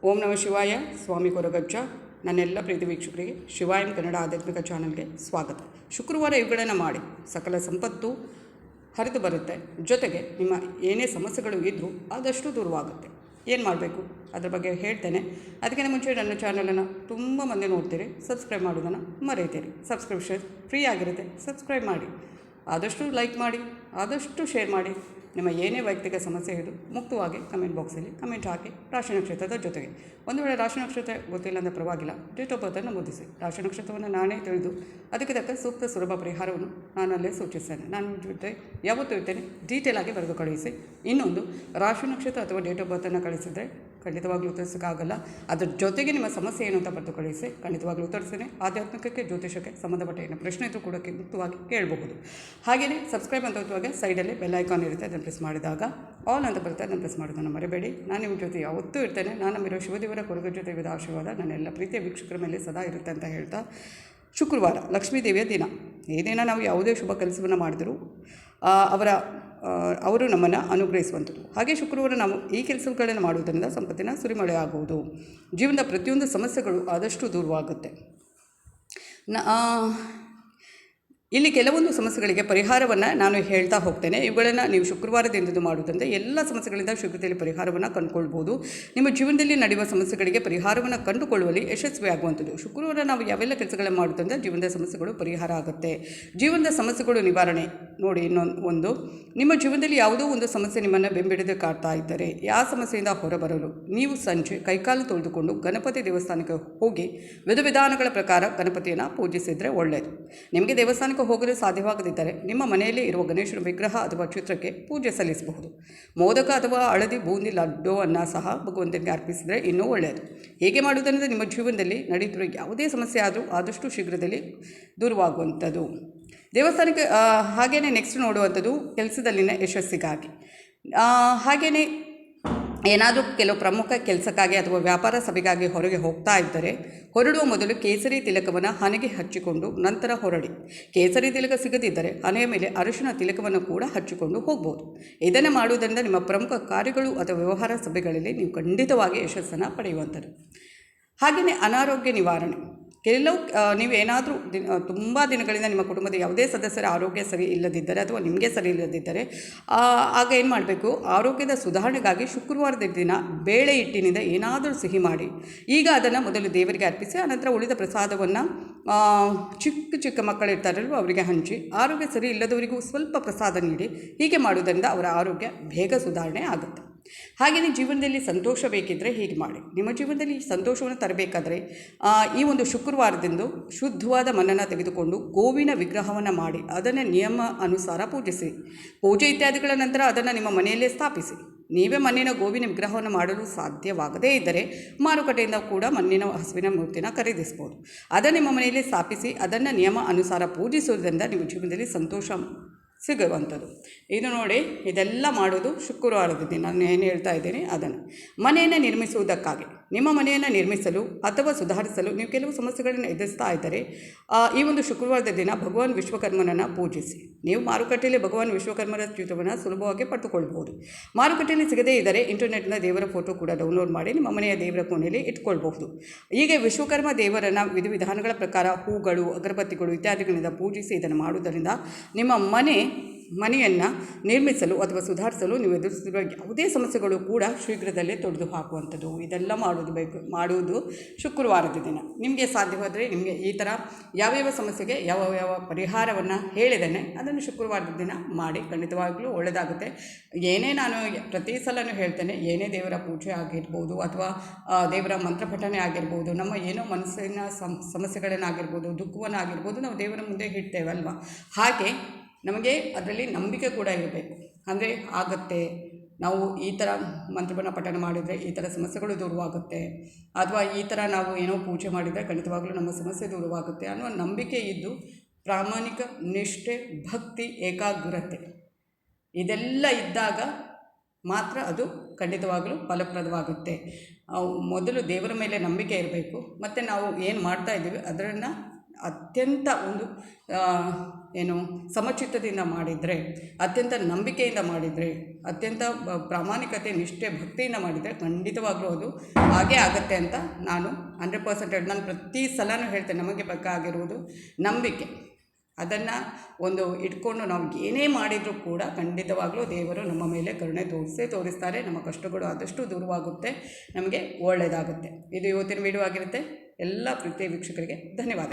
ಓಂ ನಮಃ ಶಿವಾಯ. ಸ್ವಾಮಿ ಕೊರಗಜ್ಜ. ನನ್ನೆಲ್ಲ ಪ್ರೀತಿ ವೀಕ್ಷಕರಿಗೆ ಶಿವಾಯಂ ಕನ್ನಡ ಆಧ್ಯಾತ್ಮಿಕ ಚಾನಲ್ಗೆ ಸ್ವಾಗತ. ಶುಕ್ರವಾರ ಇವುಗಳನ್ನು ಮಾಡಿ ಸಕಲ ಸಂಪತ್ತು ಹರಿದು ಬರುತ್ತೆ. ಜೊತೆಗೆ ನಿಮ್ಮ ಏನೇ ಸಮಸ್ಯೆಗಳು ಇದ್ದರೂ ಆದಷ್ಟು ದೂರವಾಗುತ್ತೆ. ಏನು ಮಾಡಬೇಕು ಅದ್ರ ಬಗ್ಗೆ ಹೇಳ್ತೇನೆ. ಅದಕ್ಕಿಂತ ಮುಂಚೆ ನನ್ನ ಚಾನಲನ್ನು ತುಂಬ ಮಂದಿ ನೋಡ್ತೀರಿ, ಸಬ್ಸ್ಕ್ರೈಬ್ ಮಾಡೋದನ್ನು ಮರೀತೀರಿ. ಸಬ್ಸ್ಕ್ರಿಪ್ಷನ್ ಫ್ರೀ ಆಗಿರುತ್ತೆ, ಸಬ್ಸ್ಕ್ರೈಬ್ ಮಾಡಿ. ಆದಷ್ಟು ಲೈಕ್ ಮಾಡಿ, ಆದಷ್ಟು ಶೇರ್ ಮಾಡಿ. ನಿಮ್ಮ ಏನೇ ವೈಯಕ್ತಿಕ ಸಮಸ್ಯೆ ಇದು ಮುಕ್ತವಾಗಿ ಕಮೆಂಟ್ ಬಾಕ್ಸಲ್ಲಿ ಕಮೆಂಟ್ ಹಾಕಿ. ರಾಶಿ ನಕ್ಷತ್ರದ ಜೊತೆಗೆ ಒಂದು ವೇಳೆ ರಾಶಿ ನಕ್ಷತ್ರ ಗೊತ್ತಿಲ್ಲ ಅಂದರೆ ಪರವಾಗಿಲ್ಲ, ಡೇಟ್ ಆಫ್ ಬರ್ತನ್ನು ನಮೂದಿಸಿ. ರಾಶಿ ನಕ್ಷತ್ರವನ್ನು ನಾನೇ ತಿಳಿದು ಅದಕ್ಕೆ ತಕ್ಕ ಸೂಕ್ತ ಸುಲಭ ಪರಿಹಾರವನ್ನು ನಾನಲ್ಲೇ ಸೂಚಿಸ್ತೇನೆ. ನಾನು ಜೊತೆ ಯಾವತ್ತೂ ಇರ್ತೇನೆ, ಡೀಟೇಲ್ ಆಗಿ ಬರೆದು ಕಳುಹಿಸಿ. ಇನ್ನೊಂದು, ರಾಶಿ ನಕ್ಷತ್ರ ಅಥವಾ ಡೇಟ್ ಆಫ್ ಬರ್ತನ್ನು ಕಳಿಸಿದರೆ ಖಂಡಿತವಾಗ್ಲೂ ಉತ್ತರಿಸೋಕ್ಕಾಗಲ್ಲ. ಅದ್ರ ಜೊತೆಗೆ ನಿಮ್ಮ ಸಮಸ್ಯೆ ಏನು ಅಂತ ಬರೆದು ಕಳಿಸಿ, ಖಂಡಿತವಾಗ್ಲೂ ಉತ್ತರಿಸ್ತೇನೆ. ಆಧ್ಯಾತ್ಮಿಕಕ್ಕೆ ಜ್ಯೋತಿಷಕ್ಕೆ ಸಂಬಂಧಪಟ್ಟ ಏನು ಪ್ರಶ್ನೆ ಇದ್ದರೂ ಕೂಡ ಮುಕ್ತವಾಗಿ ಕೇಳಬಹುದು. ಹಾಗೆಯೇ ಸಬ್ಸ್ಕ್ರೈಬ್ ಅಂತ ಹೊತ್ತುವಾಗ ಸೈಡಲ್ಲಿ ಬೆಲ್ ಐಕಾನ್ ಇರುತ್ತೆ, ಅದನ್ನು ಪ್ರೆಸ್ ಮಾಡಿದಾಗ ಆಲ್ ಅಂತ ಬರುತ್ತೆ, ಅದನ್ನು ಪ್ರೆಸ್ ಮಾಡೋದನ್ನು ಮರಿಬೇಡಿ. ನಾನು ನಿಮ್ಮ ಜೊತೆ ಯಾವತ್ತೂ ಇರ್ತೇನೆ. ನಾನು ನಮ್ಮಿರೋ ಶಿವದೇವರ ಕೊರಗ ಜೊತೆ ವಿಧ ಆಶೀರ್ವಾದ ನನ್ನೆಲ್ಲ ಪ್ರೀತಿಯ ವೀಕ್ಷಕರ ಮೇಲೆ ಸದಾ ಇರುತ್ತೆ ಅಂತ ಹೇಳ್ತಾ, ಶುಕ್ರವಾರ ಲಕ್ಷ್ಮೀದೇವಿಯ ದಿನ. ಈ ದಿನ ನಾವು ಯಾವುದೇ ಶುಭ ಕೆಲಸವನ್ನು ಮಾಡಿದರೂ ಅವರು ನಮ್ಮನ್ನು ಅನುಗ್ರಹಿಸುವಂಥದ್ದು. ಹಾಗೆ ಶುಕ್ರವಾರ ನಾವು ಈ ಕೆಲಸಗಳನ್ನು ಮಾಡುವುದರಿಂದ ಸಂಪತ್ತಿನ ಸುರಿಮಳೆ ಆಗುವುದು. ಜೀವನದ ಪ್ರತಿಯೊಂದು ಸಮಸ್ಯೆಗಳು ಆದಷ್ಟು ದೂರವಾಗುತ್ತೆ. ಇಲ್ಲಿ ಕೆಲವೊಂದು ಸಮಸ್ಯೆಗಳಿಗೆ ಪರಿಹಾರವನ್ನು ನಾನು ಹೇಳ್ತಾ ಹೋಗ್ತೇನೆ. ಇವುಗಳನ್ನು ನೀವು ಶುಕ್ರವಾರದಿಂದ ಮಾಡುವುದರಿಂದ ಎಲ್ಲ ಸಮಸ್ಯೆಗಳಿಂದ ಶೀಘ್ರದಲ್ಲಿ ಪರಿಹಾರವನ್ನು ಕಂಡುಕೊಳ್ಬೋದು. ನಿಮ್ಮ ಜೀವನದಲ್ಲಿ ನಡೆಯುವ ಸಮಸ್ಯೆಗಳಿಗೆ ಪರಿಹಾರವನ್ನು ಕಂಡುಕೊಳ್ಳುವಲ್ಲಿ ಯಶಸ್ವಿಯಾಗುವಂಥದ್ದು. ಶುಕ್ರವಾರ ನಾವು ಯಾವೆಲ್ಲ ಕೆಲಸಗಳನ್ನು ಮಾಡುವುದರಿಂದ ಜೀವನದ ಸಮಸ್ಯೆಗಳು ಪರಿಹಾರ ಆಗುತ್ತೆ. ಜೀವನದ ಸಮಸ್ಯೆಗಳು ನಿವಾರಣೆ ನೋಡಿ. ಇನ್ನೊಂದು, ನಿಮ್ಮ ಜೀವನದಲ್ಲಿ ಯಾವುದೋ ಒಂದು ಸಮಸ್ಯೆ ನಿಮ್ಮನ್ನು ಬೆಂಬಿಡದೆ ಕಾಡ್ತಾ ಇದ್ದರೆ ಯಾವ ಸಮಸ್ಯೆಯಿಂದ ಹೊರಬರಲು ನೀವು ಸಂಜೆ ಕೈಕಾಲು ತೊಳೆದುಕೊಂಡು ಗಣಪತಿ ದೇವಸ್ಥಾನಕ್ಕೆ ಹೋಗಿ ವಿಧಾನಗಳ ಪ್ರಕಾರ ಗಣಪತಿಯನ್ನು ಪೂಜಿಸಿದರೆ ಒಳ್ಳೆಯದು. ನಿಮಗೆ ದೇವಸ್ಥಾನಕ್ಕೆ ಹೋಗಲು ಸಾಧ್ಯವಾಗದಿದ್ದರೆ ನಿಮ್ಮ ಮನೆಯಲ್ಲಿ ಇರುವ ಗಣೇಶನ ವಿಗ್ರಹ ಅಥವಾ ಚಿತ್ರಕ್ಕೆ ಪೂಜೆ ಸಲ್ಲಿಸಬಹುದು. ಮೋದಕ ಅಥವಾ ಹಳದಿ ಬೂಂದಿ ಲಡ್ಡುವನ್ನು ಸಹ ಭಗವಂತನಿಗೆ ಅರ್ಪಿಸಿದರೆ ಇನ್ನೂ ಒಳ್ಳೆಯದು. ಹೇಗೆ ಮಾಡುವುದರಿಂದ ನಿಮ್ಮ ಜೀವನದಲ್ಲಿ ನಡೆಯುತ್ತಿರುವ ಯಾವುದೇ ಸಮಸ್ಯೆ ಆದರೂ ಆದಷ್ಟು ಶೀಘ್ರದಲ್ಲಿ ದೂರವಾಗುವಂಥದ್ದು. ದೇವಸ್ಥಾನಕ್ಕೆ ಹಾಗೆಯೇ ನೆಕ್ಸ್ಟ್ ನೋಡುವಂಥದ್ದು ಕೆಲಸದಲ್ಲಿನ ಯಶಸ್ಸಿಗಾಗಿ. ಹಾಗೆಯೇ ಏನಾದರೂ ಕೆಲವು ಪ್ರಮುಖ ಕೆಲಸಕ್ಕಾಗಿ ಅಥವಾ ವ್ಯಾಪಾರ ಸಭೆಗಾಗಿ ಹೊರಗೆ ಹೋಗ್ತಾ ಇದ್ದರೆ ಹೊರಡುವ ಮೊದಲು ಕೇಸರಿ ತಿಲಕವನ್ನು ಹಣೆಗೆ ಹಚ್ಚಿಕೊಂಡು ನಂತರ ಹೊರಡಿ. ಕೇಸರಿ ತಿಲಕ ಸಿಗದಿದ್ದರೆ ಹಣೆಯ ಮೇಲೆ ಅರಿಶಿನ ತಿಲಕವನ್ನು ಕೂಡ ಹಚ್ಚಿಕೊಂಡು ಹೋಗ್ಬೋದು. ಇದನ್ನು ಮಾಡುವುದರಿಂದ ನಿಮ್ಮ ಪ್ರಮುಖ ಕಾರ್ಯಗಳು ಅಥವಾ ವ್ಯವಹಾರ ಸಭೆಗಳಲ್ಲಿ ನೀವು ಖಂಡಿತವಾಗಿ ಯಶಸ್ಸನ್ನು ಪಡೆಯುವಂಥದ್ದು. ಹಾಗೆಯೇ ಅನಾರೋಗ್ಯ ನಿವಾರಣೆ. ನೀವೇನಾದರೂ ತುಂಬ ದಿನಗಳಿಂದ ನಿಮ್ಮ ಕುಟುಂಬದ ಯಾವುದೇ ಸದಸ್ಯರ ಆರೋಗ್ಯ ಸರಿ ಇಲ್ಲದಿದ್ದರೆ ಅಥವಾ ನಿಮಗೆ ಸರಿ ಇಲ್ಲದಿದ್ದರೆ ಆಗ ಏನು ಮಾಡಬೇಕು, ಆರೋಗ್ಯದ ಸುಧಾರಣೆಗಾಗಿ ಶುಕ್ರವಾರದ ದಿನ ಬೇಳೆ ಹಿಟ್ಟಿನಿಂದ ಏನಾದರೂ ಸಿಹಿ ಮಾಡಿ ಈಗ ಅದನ್ನು ಮೊದಲು ದೇವರಿಗೆ ಅರ್ಪಿಸಿ, ಅನಂತರ ಉಳಿದ ಪ್ರಸಾದವನ್ನು ಚಿಕ್ಕ ಮಕ್ಕಳಿರ್ತಾರಲ್ವ ಅವರಿಗೆ ಹಂಚಿ, ಆರೋಗ್ಯ ಸರಿ ಇಲ್ಲದವರಿಗೂ ಸ್ವಲ್ಪ ಪ್ರಸಾದ ನೀಡಿ. ಹೀಗೆ ಮಾಡುವುದರಿಂದ ಅವರ ಆರೋಗ್ಯ ಬೇಗ ಸುಧಾರಣೆ ಆಗುತ್ತೆ. ಹಾಗೆಯೇ ಜೀವನದಲ್ಲಿ ಸಂತೋಷ ಬೇಕಿದ್ದರೆ ಹೀಗೆ ಮಾಡಿ. ನಿಮ್ಮ ಜೀವನದಲ್ಲಿ ಸಂತೋಷವನ್ನು ತರಬೇಕಾದರೆ ಈ ಒಂದು ಶುಕ್ರವಾರದಂದು ಶುದ್ಧವಾದ ಮಣ್ಣನ್ನು ತೆಗೆದುಕೊಂಡು ಗೋವಿನ ವಿಗ್ರಹವನ್ನು ಮಾಡಿ ಅದನ್ನು ನಿಯಮ ಅನುಸಾರ ಪೂಜಿಸಿ. ಪೂಜೆ ಇತ್ಯಾದಿಗಳ ನಂತರ ಅದನ್ನು ನಿಮ್ಮ ಮನೆಯಲ್ಲೇ ಸ್ಥಾಪಿಸಿ. ನೀವೇ ಮಣ್ಣಿನ ಗೋವಿನ ವಿಗ್ರಹವನ್ನು ಮಾಡಲು ಸಾಧ್ಯವಾಗದೇ ಇದ್ದರೆ ಮಾರುಕಟ್ಟೆಯಿಂದ ಕೂಡ ಮಣ್ಣಿನ ಹಸುವಿನ ಮೂರ್ತಿನ ಖರೀದಿಸ್ಬೋದು. ಅದನ್ನು ನಿಮ್ಮ ಮನೆಯಲ್ಲಿ ಸ್ಥಾಪಿಸಿ ಅದನ್ನು ನಿಯಮ ಅನುಸಾರ ಪೂಜಿಸುವುದರಿಂದ ನಿಮ್ಮ ಜೀವನದಲ್ಲಿ ಸಂತೋಷ ಸಿಗುವಂಥದ್ದು. ಇದು ನೋಡಿ, ಇದೆಲ್ಲ ಮಾಡೋದು ಶುಕ್ರವಾರದ ದಿನ. ನಾನು ಏನು ಹೇಳ್ತಾ ಇದ್ದೀನಿ ಅದನ್ನು. ಮನೆಯನ್ನು ನಿರ್ಮಿಸುವುದಕ್ಕಾಗಿ ನಿಮ್ಮ ಮನೆಯನ್ನು ನಿರ್ಮಿಸಲು ಅಥವಾ ಸುಧಾರಿಸಲು ನೀವು ಕೆಲವು ಸಮಸ್ಯೆಗಳನ್ನು ಎದುರಿಸ್ತಾ ಇದ್ದರೆ ಈ ಒಂದು ಶುಕ್ರವಾರದ ದಿನ ಭಗವಾನ್ ವಿಶ್ವಕರ್ಮನನ್ನು ಪೂಜಿಸಿ. ನೀವು ಮಾರುಕಟ್ಟೆಯಲ್ಲಿ ಭಗವಾನ್ ವಿಶ್ವಕರ್ಮನ ಚಿತ್ರವನ್ನು ಸುಲಭವಾಗಿ ಪಡೆದುಕೊಳ್ಬೋದು. ಮಾರುಕಟ್ಟೆಯಲ್ಲಿ ಸಿಗದೇ ಇದ್ದರೆ ಇಂಟರ್ನೆಟ್ನ ದೇವರ ಫೋಟೋ ಕೂಡ ಡೌನ್ಲೋಡ್ ಮಾಡಿ ನಿಮ್ಮ ಮನೆಯ ದೇವರ ಕೋಣೆಯಲ್ಲಿ ಇಟ್ಕೊಳ್ಬಹುದು. ಹೀಗೆ ವಿಶ್ವಕರ್ಮ ದೇವರನ್ನು ವಿಧಿವಿಧಾನಗಳ ಪ್ರಕಾರ ಹೂಗಳು, ಅಗರಬತ್ತಿಗಳು ಇತ್ಯಾದಿಗಳಿಂದ ಪೂಜಿಸಿ ಇದನ್ನು ಮಾಡುವುದರಿಂದ ನಿಮ್ಮ ಮನೆಯನ್ನು ನಿರ್ಮಿಸಲು ಅಥವಾ ಸುಧಾರಿಸಲು ನೀವು ಎದುರಿಸುತ್ತಿರುವ ಯಾವುದೇ ಸಮಸ್ಯೆಗಳು ಕೂಡ ಶೀಘ್ರದಲ್ಲೇ ತೊಡೆದು ಹಾಕುವಂಥದ್ದು. ಇದೆಲ್ಲ ಮಾಡುವುದು ಶುಕ್ರವಾರದ ದಿನ. ನಿಮಗೆ ಸಾಧ್ಯವಾದರೆ ನಿಮಗೆ ಈ ಥರ ಯಾವ್ಯಾವ ಸಮಸ್ಯೆಗೆ ಯಾವ ಪರಿಹಾರವನ್ನು ಹೇಳಿದ್ದೇನೆ ಅದನ್ನು ಶುಕ್ರವಾರದ ದಿನ ಮಾಡಿ. ಖಂಡಿತವಾಗಲೂ ಒಳ್ಳೆಯದಾಗುತ್ತೆ. ಏನೇ ನಾನು ಪ್ರತಿ ಸಲನೂ ಹೇಳ್ತೇನೆ, ಏನೇ ದೇವರ ಪೂಜೆ ಆಗಿರ್ಬೋದು ಅಥವಾ ದೇವರ ಮಂತ್ರಪಠನೆ ಆಗಿರ್ಬೋದು, ನಮ್ಮ ಏನೋ ಮನಸ್ಸಿನ ಸಮಸ್ಯೆಗಳನ್ನಾಗಿರ್ಬೋದು, ದುಃಖವನ್ನಾಗಿರ್ಬೋದು ನಾವು ದೇವರ ಮುಂದೆ ಇಡ್ತೇವಲ್ವ, ಹಾಗೆ ನಮಗೆ ಅದರಲ್ಲಿ ನಂಬಿಕೆ ಕೂಡ ಇರಬೇಕು. ಅಂದರೆ ಆಗುತ್ತೆ, ನಾವು ಈ ಥರ ಮಂತ್ರವನ್ನು ಪಠಣ ಮಾಡಿದರೆ ಈ ಥರ ಸಮಸ್ಯೆಗಳು ದೂರವಾಗುತ್ತೆ, ಅಥವಾ ಈ ಥರ ನಾವು ಏನೋ ಪೂಜೆ ಮಾಡಿದರೆ ಖಂಡಿತವಾಗಲೂ ನಮ್ಮ ಸಮಸ್ಯೆ ದೂರವಾಗುತ್ತೆ ಅನ್ನುವ ನಂಬಿಕೆ ಇದ್ದು ಪ್ರಾಮಾಣಿಕ ನಿಷ್ಠೆ, ಭಕ್ತಿ, ಏಕಾಗ್ರತೆ ಇದೆಲ್ಲ ಇದ್ದಾಗ ಮಾತ್ರ ಅದು ಖಂಡಿತವಾಗಲೂ ಫಲಪ್ರದವಾಗುತ್ತೆ. ಮೊದಲು ದೇವರ ಮೇಲೆ ನಂಬಿಕೆ ಇರಬೇಕು, ಮತ್ತು ನಾವು ಏನು ಮಾಡ್ತಾ ಇದ್ದೀವಿ ಅದನ್ನು ಅತ್ಯಂತ ಒಂದು ಏನು ಸಮಚಿತ್ತದಿಂದ ಮಾಡಿದರೆ, ಅತ್ಯಂತ ನಂಬಿಕೆಯಿಂದ ಮಾಡಿದರೆ, ಅತ್ಯಂತ ಪ್ರಾಮಾಣಿಕತೆ, ನಿಷ್ಠೆ, ಭಕ್ತಿಯಿಂದ ಮಾಡಿದರೆ ಖಂಡಿತವಾಗ್ಲೂ ಅದು ಹಾಗೇ ಆಗುತ್ತೆ ಅಂತ ನಾನು 100% ಹೇಳಿ ನಾನು ಪ್ರತಿ ಸಲನೂ ಹೇಳ್ತೇನೆ. ನಮಗೆ ಬೇಕಾಗಿರುವುದು ನಂಬಿಕೆ. ಅದನ್ನು ಒಂದು ಇಟ್ಕೊಂಡು ನಾವು ಏನೇ ಮಾಡಿದರೂ ಕೂಡ ಖಂಡಿತವಾಗ್ಲೂ ದೇವರು ನಮ್ಮ ಮೇಲೆ ಕರುಣೆ ತೋರಿಸ್ತಾರೆ. ನಮ್ಮ ಕಷ್ಟಗಳು ಆದಷ್ಟು ದೂರವಾಗುತ್ತೆ, ನಮಗೆ ಒಳ್ಳೆಯದಾಗುತ್ತೆ. ಇದು ಇವತ್ತಿನ ವಿಡಿಯೋ ಆಗಿರುತ್ತೆ. ಎಲ್ಲ ಪ್ರೀತಿಯ ವೀಕ್ಷಕರಿಗೆ ಧನ್ಯವಾದ.